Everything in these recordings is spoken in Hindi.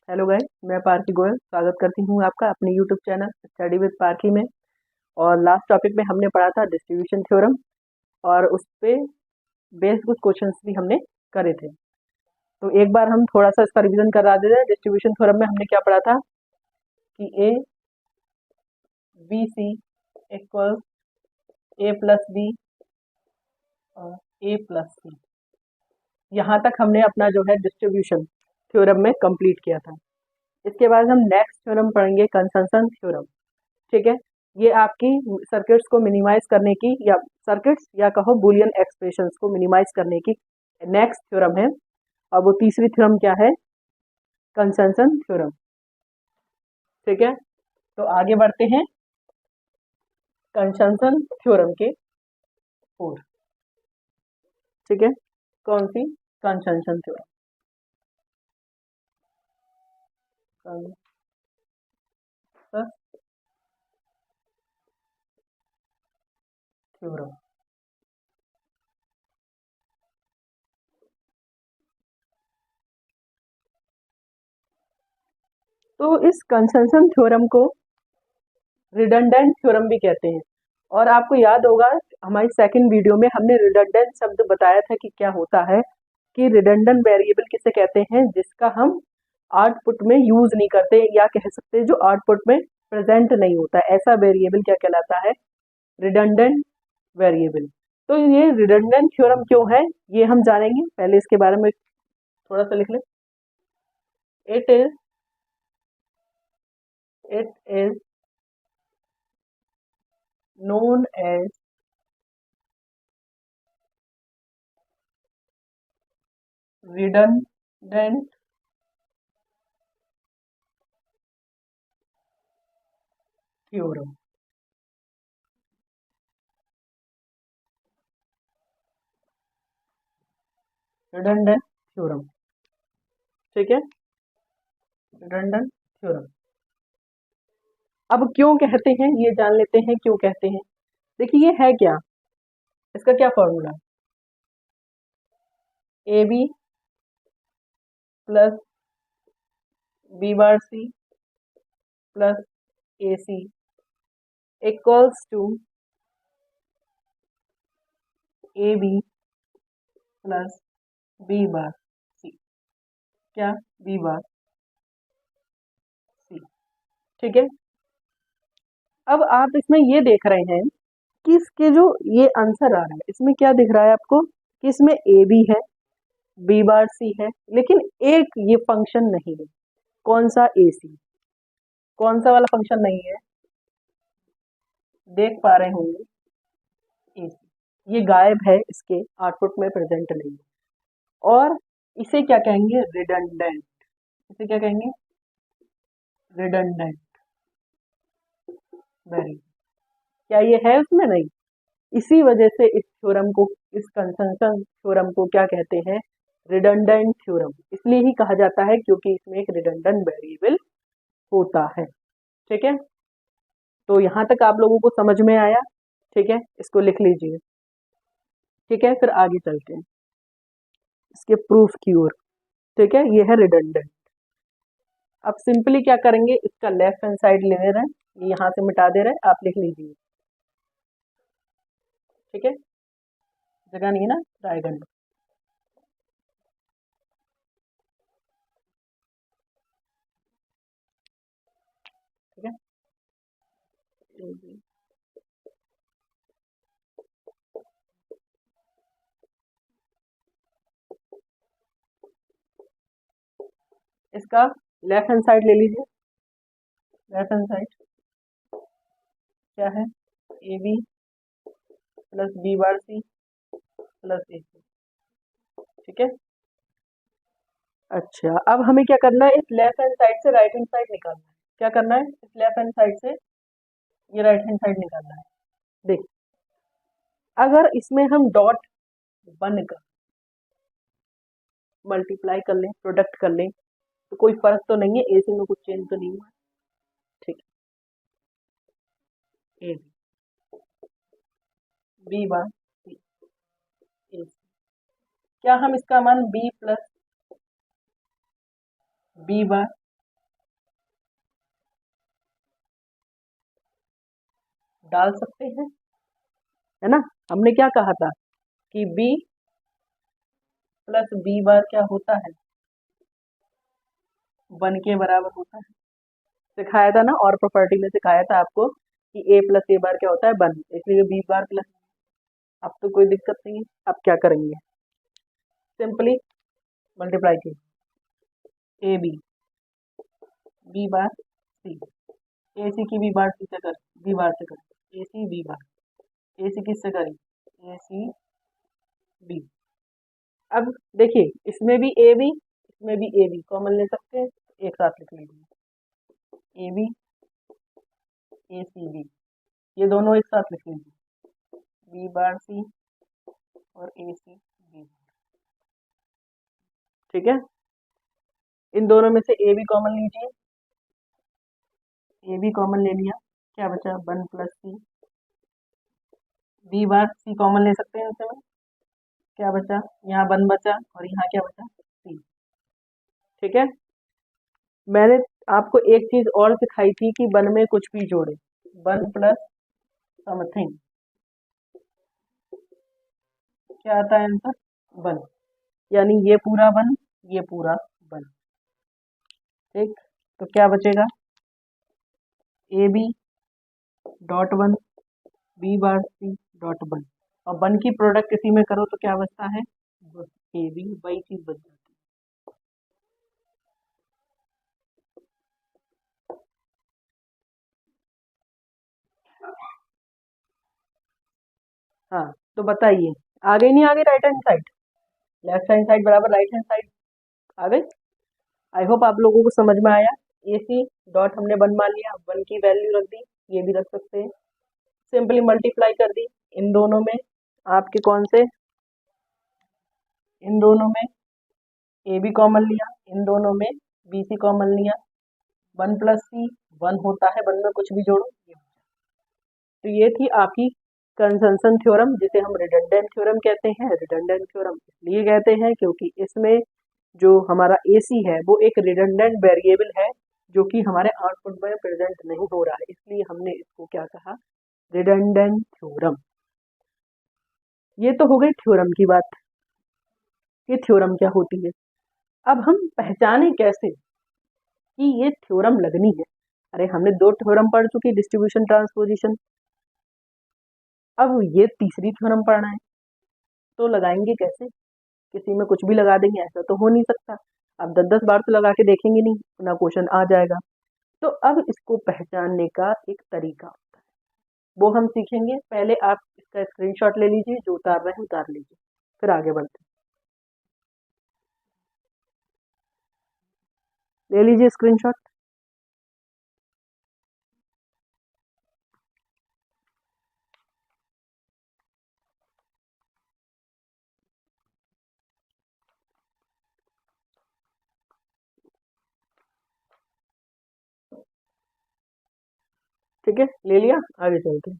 हेलो गाइस, मैं पारखी गोयल स्वागत करती हूँ आपका अपने यूट्यूब चैनल स्टडी विद पारखी में। और लास्ट टॉपिक में हमने पढ़ा था डिस्ट्रीब्यूशन थ्योरम, और उस पे बेस्ड कुछ क्वेश्चंस भी हमने करे थे। तो एक बार हम थोड़ा सा इसका रिवीजन करा देते हैं। डिस्ट्रीब्यूशन थ्योरम में हमने क्या पढ़ा था कि A B C equal A plus B और ए प्लस सी। यहाँ तक हमने अपना जो है डिस्ट्रीब्यूशन थ्योरम में कंप्लीट किया था। इसके बाद हम नेक्स्ट थ्योरम पढ़ेंगे कंसेंसस थ्योरम। ठीक है, ये आपकी सर्किट्स को मिनिमाइज करने की, या सर्किट्स या कहो बुलियन एक्सप्रेशंस को मिनिमाइज करने की नेक्स्ट थ्योरम है। और वो तीसरी थ्योरम क्या है? Consensus theorem. ठीक है, तो आगे बढ़ते हैं कंसेंसस थ्योरम के ओर। ठीक है, कौन सी? Consensus theorem. थ्योरम तो इस कंसेंसस थ्योरम को रिडंडेंट थ्योरम भी कहते हैं। और आपको याद होगा हमारी सेकंड वीडियो में हमने रिडंडेंट शब्द बताया था कि क्या होता है, कि रिडंडेंट वेरिएबल किसे कहते हैं, जिसका हम आउटपुट में यूज नहीं करते, या कह सकते हैं जो आउटपुट में प्रेजेंट नहीं होता, ऐसा वेरिएबल क्या कहलाता है? Redundant variable. तो ये रिडंडेंट थ्योरम क्यों है ये हम जानेंगे। पहले इसके बारे में थोड़ा सा लिख लें। It is known as redundant theorem। redundant theorem, ठीक है, redundant theorem। अब क्यों कहते हैं ये जान लेते हैं, क्यों कहते हैं। देखिए ये है क्या, इसका क्या formula? A B plus B bar C plus A C equals to A B plus B bar C. क्या? B bar C. ठीक है, अब आप इसमें ये देख रहे हैं कि इसके जो ये आंसर आ रहा है इसमें क्या दिख रहा है आपको, कि इसमें ए बी है, बी बार सी है, लेकिन एक ये फंक्शन नहीं है। कौन सा? ए सी। कौन सा वाला फंक्शन नहीं है? देख पा रहे होंगे, ए सी। ये गायब है, इसके आउटपुट में प्रेजेंट नहीं है। और इसे क्या कहेंगे? रिडंडेंट। इसे क्या कहेंगे? Redundant variable. क्या ये है उसमें? नहीं। इसी वजह से इस थ्योरम को, इस कंसेंसस थ्योरम को क्या कहते हैं? Redundant theorem. इसलिए ही कहा जाता है क्योंकि इसमें एक रिडंडेंट वेरिएबल होता है। ठीक है, तो यहाँ तक आप लोगों को समझ में आया? ठीक है, इसको लिख लीजिए। ठीक है, फिर आगे चलते हैं इसके प्रूफ की ओर। ठीक है, ये है रिडंडेंट। अब सिंपली क्या करेंगे, इसका लेफ्ट हैंड साइड ले रहे हैं, ये यहाँ से मिटा दे रहे हैं, आप लिख लीजिए। ठीक है, जगह नहीं है ना, डायगोनल। ठीक है, इसका लेफ्ट हैंड साइड ले लीजिए। लेफ्ट हैंड साइड क्या है? A B plus B bar C plus A C. ठीक है, अच्छा अब हमें क्या करना है, इस लेफ्ट हैंड साइड से राइट हैंड साइड निकालना है। क्या करना है? इस लेफ्ट हैंड साइड से ये राइट हैंड साइड निकालना है। देख, अगर इसमें हम डॉट बनकर मल्टीप्लाई कर लें, प्रोडक्ट कर लें, तो कोई फर्क तो नहीं है, ए सी में कुछ चेंज तो नहीं हुआ। ठीक है, ए बी बार सी ए सी। क्या हम इसका मान बी प्लस बी बार डाल सकते हैं, है ना। हमने क्या कहा था कि b प्लस b बार क्या होता है, 1 के बराबर होता है। सिखाया था ना, और प्रॉपर्टी में सिखाया था आपको कि a प्लस a बार क्या होता है, 1, इसलिए b बार प्लस। अब तो कोई दिक्कत नहीं है। अब क्या करेंगे, सिंपली मल्टीप्लाई कीजिए, ab b बार c, ac की b बार c से कर, b बार से कर, ac b बार, ac किससे करें, ac b। अब देखिए, इसमें भी ए बी, इसमें भी ए बी कॉमन ले सकते हैं, एक साथ लिख लीजिए, A B A C B, ये दोनों एक साथ लिख लीजिए, बी बार सी और ए सी बी। ठीक है, इन दोनों में से ए बी कॉमन लीजिए, ए बी कॉमन ले लिया, क्या बचा, 1 प्लस सी, बी बार सी कॉमन ले सकते हैं इसमें, क्या बचा, यहाँ 1 बचा और यहाँ क्या बचा, सी। ठीक है, मैंने आपको एक चीज और सिखाई थी कि 1 में कुछ भी जोड़े, 1 प्लस समथिंग, क्या आता है आंसर, 1, यानी ये पूरा 1, ये पूरा 1। ठीक, तो क्या बचेगा, A B dot 1 B bar C dot 1, और 1 की प्रोडक्ट इसी में करो तो क्या बचता है, ए बी, वही चीज बच जाती है। हाँ, तो बताइए, आ गई नहीं आ गई right hand side, left hand side बराबर राइट हैंड साइड आ गई। आई होप आप लोगों को समझ में आया। ए सी डॉट हमने 1 मान लिया, 1 की वैल्यू रख दी, ये भी रख सकते हैं, सिंपली मल्टीप्लाई कर दी इन दोनों में, आपके कौन से, इन दोनों में ए बी कॉमन लिया, इन दोनों में बी सी कॉमन लिया, 1 प्लस सी 1 होता है, 1 में कुछ भी जोड़ो ये। तो ये थी आपकी कंजंक्शन थ्योरम, जिसे हम रिडंडेंट थ्योरम कहते हैं। रिडंडेंट थ्योरम इसलिए कहते हैं क्योंकि इसमें जो हमारा AC है वो एक रिडंडेंट वेरिएबल है, जो कि हमारे आउटपुट में प्रेजेंट नहीं हो रहा है, इसलिए हमने इसको क्या कहा, रिडंडेंट थ्योरम। ये तो हो गई थ्योरम की बात, ये थ्योरम क्या होती है। अब हम पहचाने कैसे कि ये थ्योरम लगनी है। अरे हमने 2 थ्योरम पढ़ चुकी, डिस्ट्रीब्यूशन ट्रांसपोजिशन, अब ये तीसरी थ्योरम पढ़ना है, तो लगाएंगे कैसे, किसी में कुछ भी लगा देंगे ऐसा तो हो नहीं सकता। अब 10-10 बार तो लगा के देखेंगे नहीं, ना क्वेश्चन आ जाएगा। तो अब इसको पहचानने का एक तरीका होता है, वो हम सीखेंगे। पहले आप इसका स्क्रीनशॉट ले लीजिए, जो उतार रहे हैं उतार लीजिए, फिर आगे बढ़ते हैं। ले लीजिए स्क्रीनशॉट। ठीक है, ले लिया, आगे चलते हैं।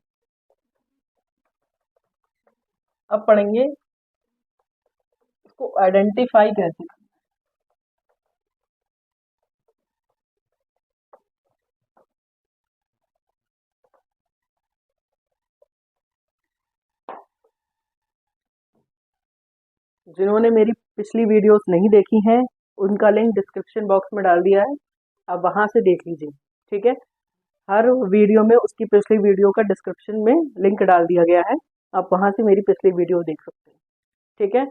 अब पढ़ेंगे इसको आइडेंटिफाई कैसे। जिन्होंने मेरी पिछली वीडियोस नहीं देखी हैं, उनका लिंक डिस्क्रिप्शन बॉक्स में डाल दिया है, आप वहां से देख लीजिए। ठीक है, हर वीडियो में उसकी पिछली वीडियो का डिस्क्रिप्शन में लिंक डाल दिया गया है, आप वहां से मेरी पिछली वीडियो देख सकते हैं। ठीक है,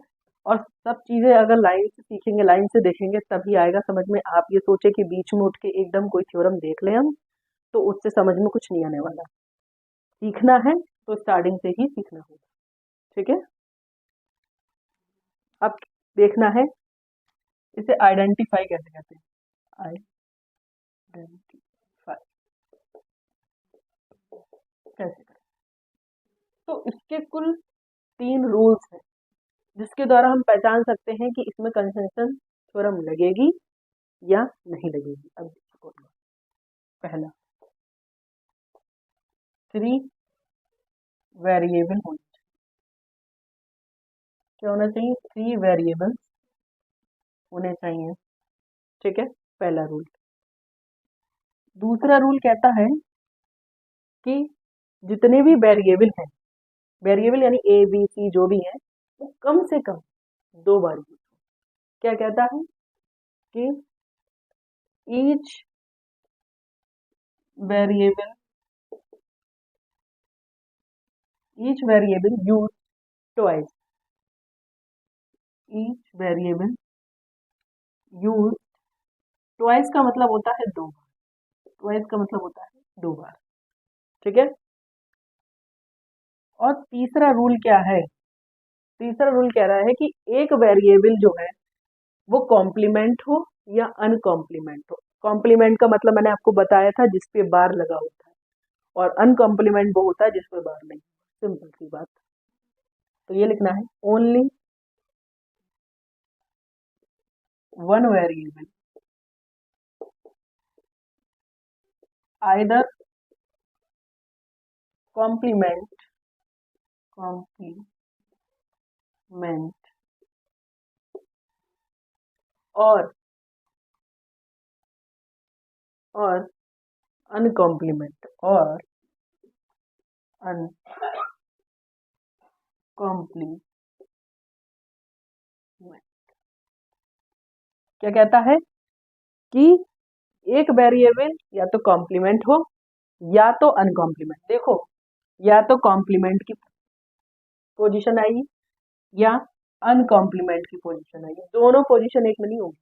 और सब चीज़ें अगर लाइन से सीखेंगे, लाइन से देखेंगे, तभी आएगा समझ में। आप ये सोचे कि बीच में उठ के एकदम कोई थ्योरम देख लें हम, तो उससे समझ में कुछ नहीं आने वाला। सीखना है तो स्टार्टिंग से ही सीखना होगा। ठीक है, अब देखना है इसे आइडेंटिफाई कैसे कहते हैं, आइडेंटिफाई कैसे करें। तो इसके कुल 3 रूल्स हैं, जिसके द्वारा हम पहचान सकते हैं कि इसमें कंजंक्शन थ्योरम लगेगी या नहीं लगेगी। अब पहला, 3 वेरिएबल होने चाहिए। क्या होना चाहिए, 3 वेरिएबल्स होने चाहिए। ठीक है, पहला रूल। दूसरा रूल कहता है कि जितने भी वेरिएबल हैं, वेरिएबल यानी ए बी सी जो भी हैं, वो कम से कम 2 बार यूज हो। क्या कहता है कि each variable use twice, each variable use twice का मतलब होता है 2 बार, ट्वाइस का मतलब होता है 2 बार। ठीक है। और तीसरा रूल क्या है? तीसरा रूल कह रहा है कि एक वेरिएबल जो है वो कॉम्प्लीमेंट हो या अनकॉम्प्लीमेंट हो। कॉम्प्लीमेंट का मतलब मैंने आपको बताया था जिस पे बार लगा होता है, और अनकॉम्प्लीमेंट वो होता है जिस पे बार नहीं। सिंपल सी बात। तो ये लिखना है only one variable either complement or uncomplement क्या कहता है कि एक वेरिएबल या तो कॉम्प्लीमेंट हो या तो अनकॉम्प्लीमेंट। देखो, या तो कॉम्प्लीमेंट की पोजीशन आएगी या अनकॉम्प्लीमेंट की पोजीशन आएगी, दोनों पोजीशन एक में नहीं होगी।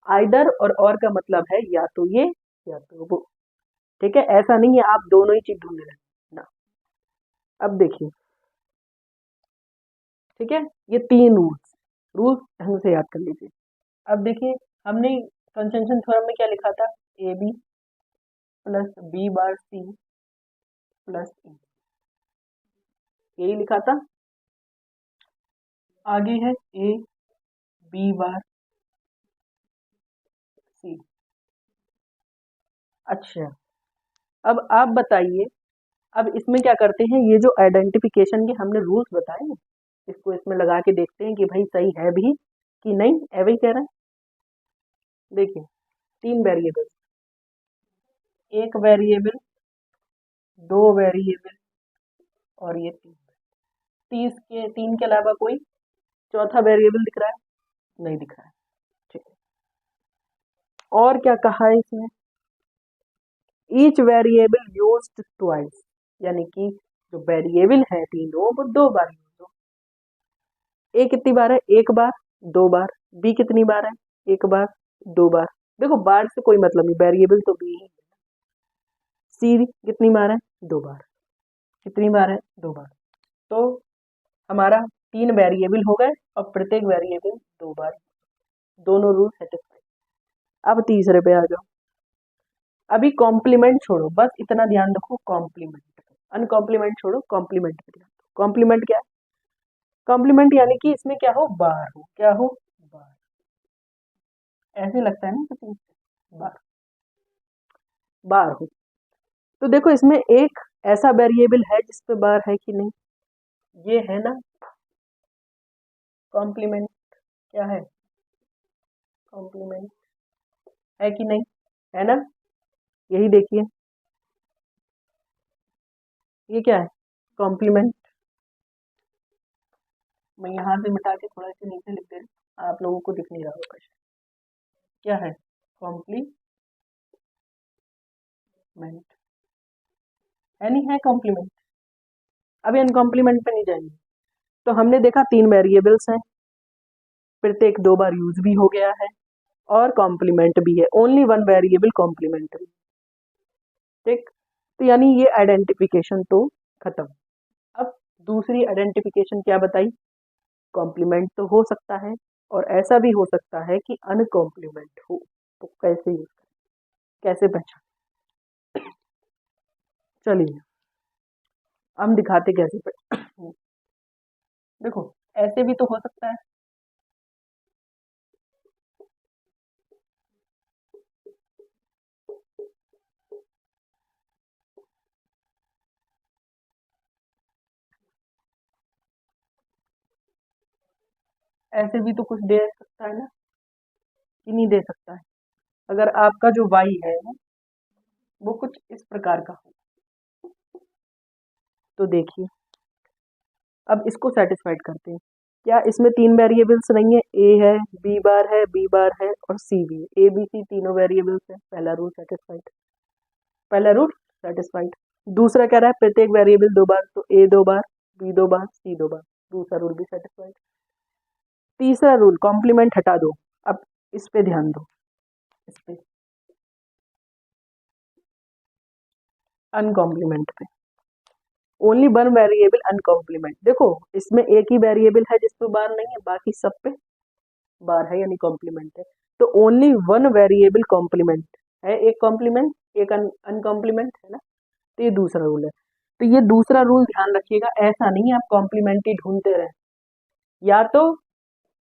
आइदर और का मतलब है या तो ये या तो वो। ठीक है, ऐसा नहीं है आप दोनों ही चीज ढूंढ रहे ना। अब देखिए, ठीक है, ये 3 रूल्स ढंग से याद कर लीजिए। अब देखिए, हमने कंजंक्शन थ्योरम में क्या लिखा था? A B plus B bar C plus E, यही लिखा था। आगे है ए बी बार सी। अच्छा, अब आप बताइए, अब इसमें क्या करते हैं? ये जो आइडेंटिफिकेशन के हमने रूल्स बताए ना, इसको इसमें लगा के देखते हैं कि भाई सही है भी कि नहीं। है वही कह रहा है। देखिए, 3 वेरिएबल, एक वेरिएबल, 2 वेरिएबल और ये 3 के अलावा कोई चौथा वेरिएबल दिख रहा है? नहीं दिख रहा है। ठीक है। और क्या कहा है इसमें? ईच वेरिएबल यूज्ड ट्वाइस, यानी कि जो वेरिएबल है तीनों वो 2 बार यूज हो। ए कितनी बार है? 1 बार, 2 बार। बी कितनी बार है? 1 बार, 2 बार। देखो, बार से कोई मतलब नहीं, वेरिएबल तो बी ही। सी कितनी बार है? 2 बार। कितनी बार है? 2 बार। तो हमारा 3 वेरिएबल हो गए और प्रत्येक वेरिएबल 2 बार। दोनों रूल सेटिस्फाई। अब तीसरे पे आ जाओ। अभी कॉम्प्लीमेंट छोड़ो, बस इतना ध्यान रखो, कॉम्प्लीमेंट। अनकॉम्प्लीमेंट छोड़ो, कॉम्प्लीमेंट पे ध्यान दो। कॉम्प्लीमेंट क्या है? कॉम्प्लीमेंट यानी कि इसमें क्या हो? बार हो। क्या हो? बार। ऐसे लगता है ना किसी से, बार, बार हो। तो देखो, इसमें एक ऐसा वेरिएबल है जिस पे बार है कि नहीं? ये है ना कॉम्प्लीमेंट। क्या है? कॉम्प्लीमेंट है कि नहीं? है ना? यही देखिए, ये क्या है? कॉम्प्लीमेंट। मैं यहाँ से मिटा के थोड़ा सा नीचे लिख दे रही हूँ, आप लोगों को दिख नहीं रहा होगा शायद। क्या है? कॉम्प्लीमेंट। है नहीं है कॉम्प्लीमेंट? अभी अनकॉम्प्लीमेंट पे नहीं जाएंगे। तो हमने देखा 3 वेरिएबल्स हैं, प्रत्येक 2 बार यूज भी हो गया है और कॉम्प्लीमेंट भी है। Only one variable complementary. ठीक, तो यानी ये आइडेंटिफिकेशन तो खत्म। अब दूसरी आइडेंटिफिकेशन क्या बताई? कॉम्प्लीमेंट तो हो सकता है और ऐसा भी हो सकता है कि अनकॉम्प्लीमेंट हो। तो कैसे यूज करें, कैसे पहचान? चलिए हम दिखाते कैसे पहचान। देखो, ऐसे भी तो हो सकता है। ऐसे भी तो कुछ दे सकता है ना, कि नहीं दे सकता है? अगर आपका जो वाई है वो कुछ इस प्रकार का हो, तो देखिए अब इसको सेटिस्फाइड करते हैं। क्या इसमें 3 वेरिएबल्स नहीं है, ए है, बी बार है, बी बार है और सी भी है। ए बी सी तीनों वेरिएबल्स है, पहला रूल सेटिस्फाइड, पहला रूल सेटिस्फाइड। दूसरा कह रहा है प्रत्येक वेरिएबल 2 बार, तो ए 2 बार, बी 2 बार, सी 2 बार, दूसरा रूल भी सेटिस्फाइड। तीसरा रूल कॉम्प्लीमेंट हटा दो, अब इस पे ध्यान दो, इस पे अनकॉम्प्लीमेंट पे, ओनली वन वेरिएबल अनकॉम्प्लीमेंट। देखो इसमें एक ही वेरिएबल है जिस पे बार नहीं है, बाकी सब पे बार है यानी कॉम्प्लीमेंट है। तो ओनली वन वेरिएबल कॉम्प्लीमेंट है, एक कॉम्प्लीमेंट एक अनकॉम्प्लीमेंट है ना। तो ये दूसरा रूल है। तो ये दूसरा रूल ध्यान रखिएगा, ऐसा नहीं है आप कॉम्प्लीमेंट ही ढूंढते रहे, या तो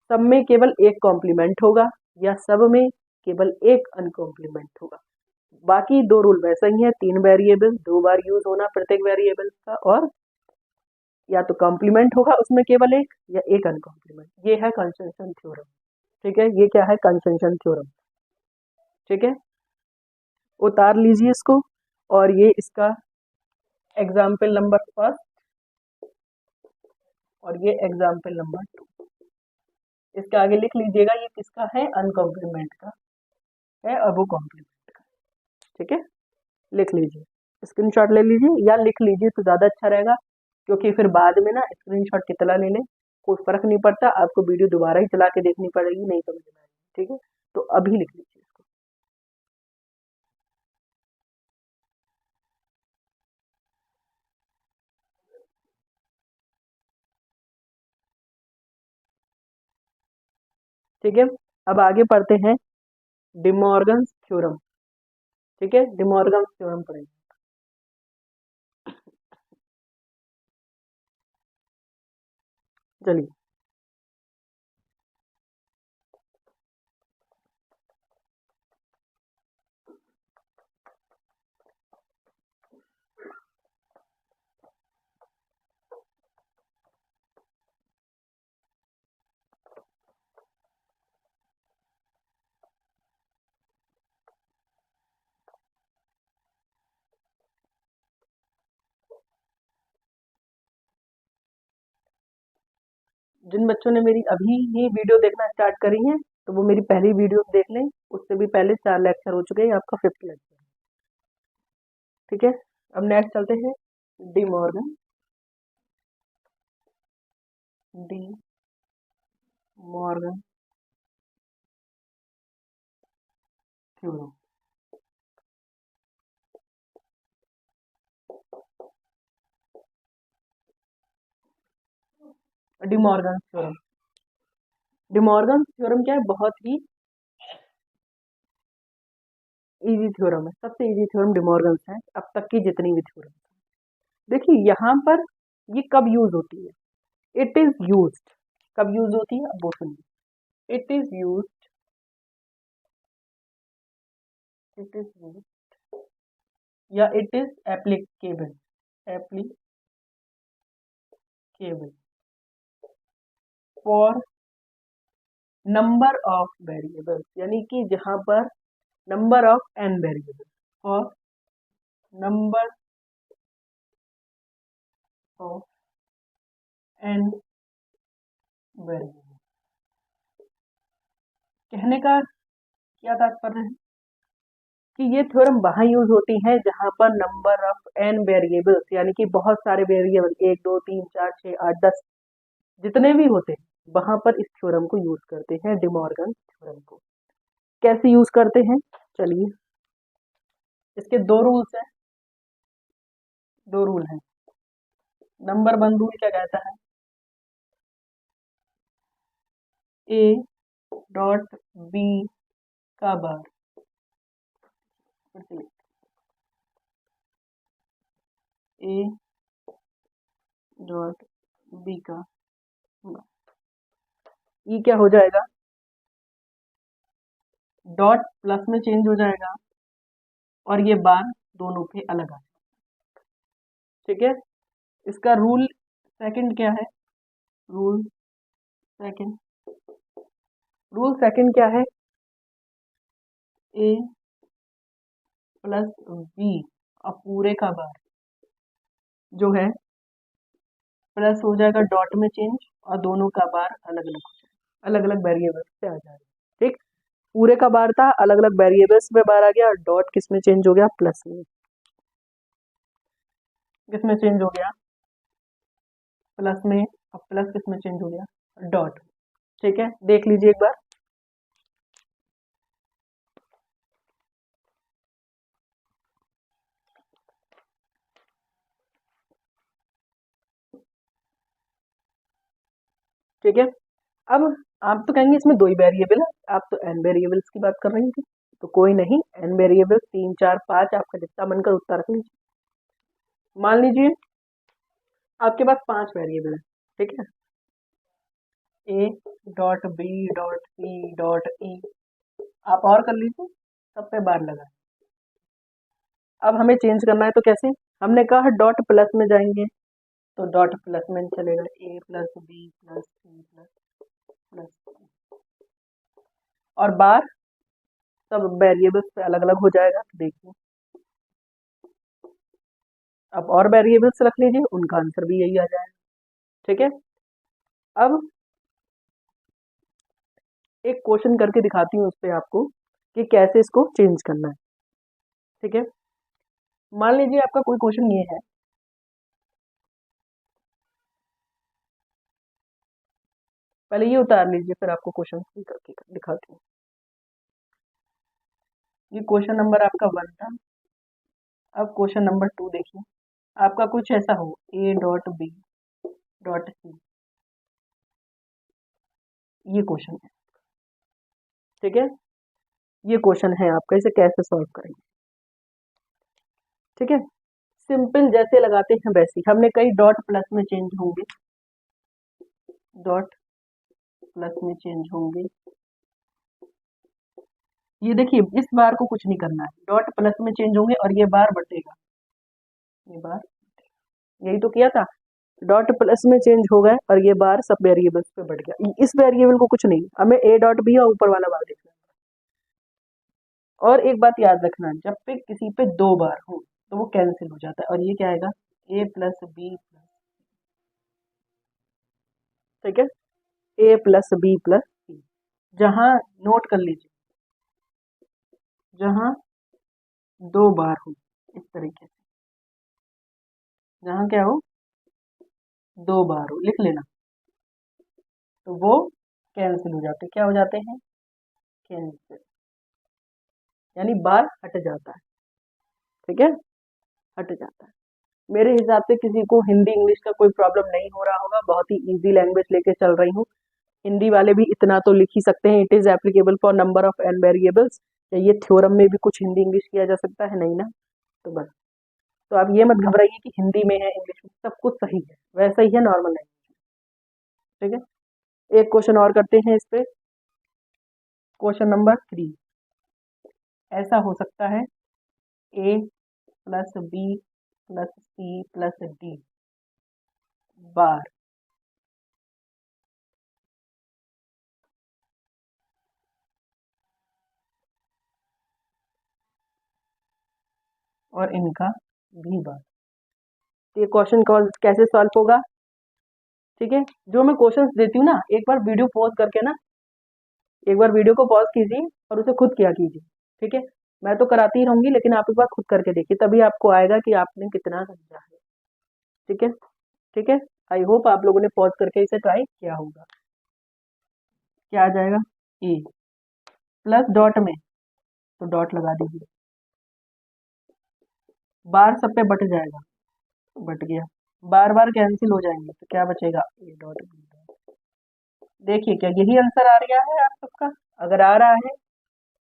सब में केवल एक कॉम्प्लीमेंट होगा या सब में केवल एक अनकॉम्प्लीमेंट होगा। बाकी दो रूल वैसा ही है, 3 वेरिएबल 2 बार यूज होना प्रत्येक वेरिएबल का, और या तो कॉम्प्लीमेंट होगा उसमें केवल एक या एक अनकॉम्प्लीमेंट। ये है कंसेंशन थ्योरम। ठीक है, ये क्या है कंसेंशन थ्योरम। ठीक है, उतार लीजिए इसको, और ये इसका एग्जाम्पल नंबर फर्स्ट और ये एग्जाम्पल नंबर 2, इसके आगे लिख लीजिएगा ये किसका है, अनकॉम्प्लीमेंट का है और वो कॉम्प्लीमेंट का। ठीक है, लिख लीजिए, स्क्रीनशॉट ले लीजिए या लिख लीजिए तो ज़्यादा अच्छा रहेगा, क्योंकि फिर बाद में ना स्क्रीनशॉट कितना ले लें कोई फर्क नहीं पड़ता, आपको वीडियो दोबारा ही चला के देखनी पड़ेगी, नहीं समझ में आएगी। ठीक है, तो अभी लिख लीजिए इसको। ठीक है, अब आगे पढ़ते हैं डिमॉर्गन्स थ्योरम। ठीक है, डिमॉर्गन्स थ्योरम पढ़ेंगे। चलिए, जिन बच्चों ने मेरी अभी ही वीडियो देखना स्टार्ट करी है तो वो मेरी पहली वीडियो देख लें, उससे भी पहले 4 लेक्चर हो चुके हैं, आपका 5th लेक्चर। ठीक है, अब नेक्स्ट चलते हैं De Morgan De Morgan theorem. De Morgan theorem, De Morgan theorem क्या है, बहुत ही इजी थ्योरम है, सबसे इजी थ्योरम डिमॉर्गन है अब तक की जितनी भी थ्योरम। देखिए यहाँ पर ये कब यूज होती है, इट इज यूज्ड, कब यूज होती है अब वो सुनिए। It is used, it is used या it is applicable, applicable for number of variables, यानी कि जहां पर नंबर ऑफ n वेरिएबल्स, और नंबर ऑफ n वेरिएबल। कहने का क्या तात्पर्य है कि ये थ्योरम वहां यूज होती है जहां पर नंबर ऑफ n वेरिएबल्स, यानी कि बहुत सारे वेरिएबल 1 2 3 4 6 8 10 जितने भी होते हैं, वहां पर इस थ्योरम को यूज करते हैं, डिमॉर्गन थ्योरम को। कैसे यूज करते हैं, चलिए इसके दो रूल्स हैं, दो रूल हैं। नंबर 1 रूल क्या कहता है, ए डॉट बी का बार, ए डॉट बी का बार, ये क्या हो जाएगा, डॉट प्लस में चेंज हो जाएगा और ये बार दोनों पे अलग आ जाएगा। ठीक है, इसका रूल सेकंड क्या है, रूल सेकंड, रूल सेकंड क्या है, ए प्लस बी और पूरे का बार जो है प्लस हो जाएगा डॉट में चेंज, और दोनों का बार अलग अलग हो जाएगा, अलग अलग वेरिएबल्स पे आ जाएगा। ठीक, पूरे का बार था, अलग अलग वेरिएबल्स में बार आ गया, डॉट किस में चेंज हो गया, प्लस में। किस में चेंज हो गया, प्लस में। अब प्लस किस में चेंज हो गया, डॉट। ठीक है, देख लीजिए एक बार। ठीक है, अब आप तो कहेंगे इसमें दो ही वेरिएबल है, आप तो एन वेरिएबल्स की बात कर रही थी। तो कोई नहीं, एन वेरिएबल 3 4 5 आपका जितना मन कर उतना रख लीजिए। मान लीजिए आपके पास 5 वेरिएबल है। ठीक है, A dot B dot C dot E, आप और कर लीजिए, सब पे बार लगा। अब हमें चेंज करना है तो कैसे, हमने कहा डॉट प्लस में जाएंगे, तो डॉट प्लस में चलेगा, A plus B plus C plus plus, और बार सब वेरिएबल्स पे अलग अलग हो जाएगा। तो देखिए, अब और वेरिएबल्स रख लीजिए, उनका आंसर भी यही आ जाएगा। ठीक है, अब एक क्वेश्चन करके दिखाती हूँ उस पर आपको कि कैसे इसको चेंज करना है। ठीक है, मान लीजिए आपका कोई क्वेश्चन ये है, पहले ये उतार लीजिए फिर आपको क्वेश्चन करके दिखाती हूँ। ये क्वेश्चन नंबर आपका 1 था। अब क्वेश्चन नंबर 2 देखिए, आपका कुछ ऐसा हो, A dot B dot C, ये क्वेश्चन है। ठीक है, ये क्वेश्चन है आपका, इसे कैसे सॉल्व करेंगे। ठीक है, सिंपल जैसे लगाते हैं वैसे ही, हमने कई डॉट प्लस में चेंज होंगे, डॉट प्लस में चेंज होंगे। ये देखिए, इस बार को कुछ नहीं करना है, डॉट प्लस में चेंज होंगे और ये बार बटेगा, ये बार, यही तो किया था, डॉट प्लस में चेंज हो गए और ये बार सब वेरिएबल्स पे बढ़ गया। इस वेरिएबल को कुछ नहीं, हमें ए डॉट बी और ऊपर वाला बार देखना है। और एक बात याद रखना, जब पे किसी पे 2 बार हो तो वो कैंसिल हो जाता है, और ये क्या आएगा, ए प्लस बी प्लस, ठीक है, ए प्लस बी प्लस सी। जहां, नोट कर लीजिए, जहां 2 बार हो, इस तरीके से, जहां क्या हो, 2 बार हो, लिख लेना, तो वो कैंसिल हो जाते, क्या हो जाते हैं, कैंसिल, यानी बार हट जाता है। ठीक है, हट जाता है। मेरे हिसाब से किसी को हिंदी इंग्लिश का कोई प्रॉब्लम नहीं हो रहा होगा, बहुत ही इजी लैंग्वेज लेके चल रही हूँ। हिंदी वाले भी इतना तो लिख ही सकते हैं, it is applicable for number of N variables. या ये थ्योरम में भी कुछ हिंदी इंग्लिश किया जा सकता है, नहीं ना, तो बस। तो आप ये मत घबराइए कि हिंदी में है इंग्लिश में, सब कुछ सही है, वैसा ही है नॉर्मल लैंग्वेज। ठीक है, एक क्वेश्चन और करते हैं इस पे, क्वेश्चन नंबर 3। ऐसा हो सकता है, A plus B plus C plus D bar, और इनका भी बार। तो ये क्वेश्चन कैसे सॉल्व होगा। ठीक है, जो मैं क्वेश्चंस देती हूँ ना, एक बार वीडियो पॉज करके ना, एक बार वीडियो को पॉज कीजिए और उसे खुद किया कीजिए। ठीक है, मैं तो कराती ही रहूंगी, लेकिन आप एक बार खुद करके देखिए, तभी आपको आएगा कि आपने कितना समझा है। ठीक है, ठीक है, आई होप आप लोगों ने पॉज करके इसे ट्राई किया होगा। क्या आ जाएगा, ए प्लस डॉट में, तो डॉट लगा दीजिए, बार सब पे बट जाएगा, तो बट गया, बार बार कैंसिल हो जाएंगे, तो क्या बचेगा, ए डॉट बी डॉट। देखिए, क्या यही आंसर आ रहा है आप सबका, अगर आ रहा है,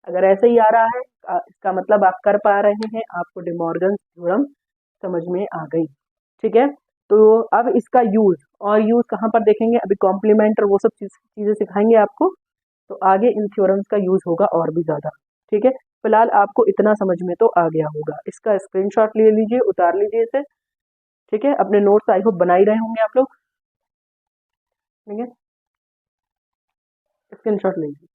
अगर ऐसे ही आ रहा है, इसका मतलब आप कर पा रहे हैं, आपको डिमॉर्गन थ्योरम समझ में आ गई। ठीक है, तो अब इसका यूज, और यूज कहाँ पर देखेंगे, अभी कॉम्प्लीमेंट और वो सब चीजें सिखाएंगे आपको, तो आगे इन थ्योरम्स का यूज होगा और भी ज्यादा। ठीक है, फिलहाल आपको इतना समझ में तो आ गया होगा, इसका स्क्रीनशॉट ले लीजिए, उतार लीजिए इसे। ठीक है, अपने नोट्स आई होप बना ही रहे होंगे आप लोग। ठीक है, स्क्रीनशॉट ले लीजिए,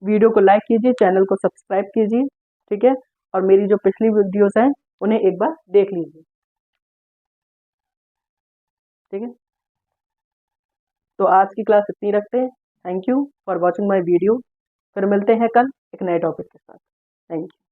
वीडियो को लाइक कीजिए, चैनल को सब्सक्राइब कीजिए। ठीक है, और मेरी जो पिछली वीडियोस हैं उन्हें एक बार देख लीजिए। ठीक है, तो आज की क्लास इतनी रखते हैं। Thank you for watching my video. फिर मिलते हैं कल एक नए टॉपिक के साथ। Thank you.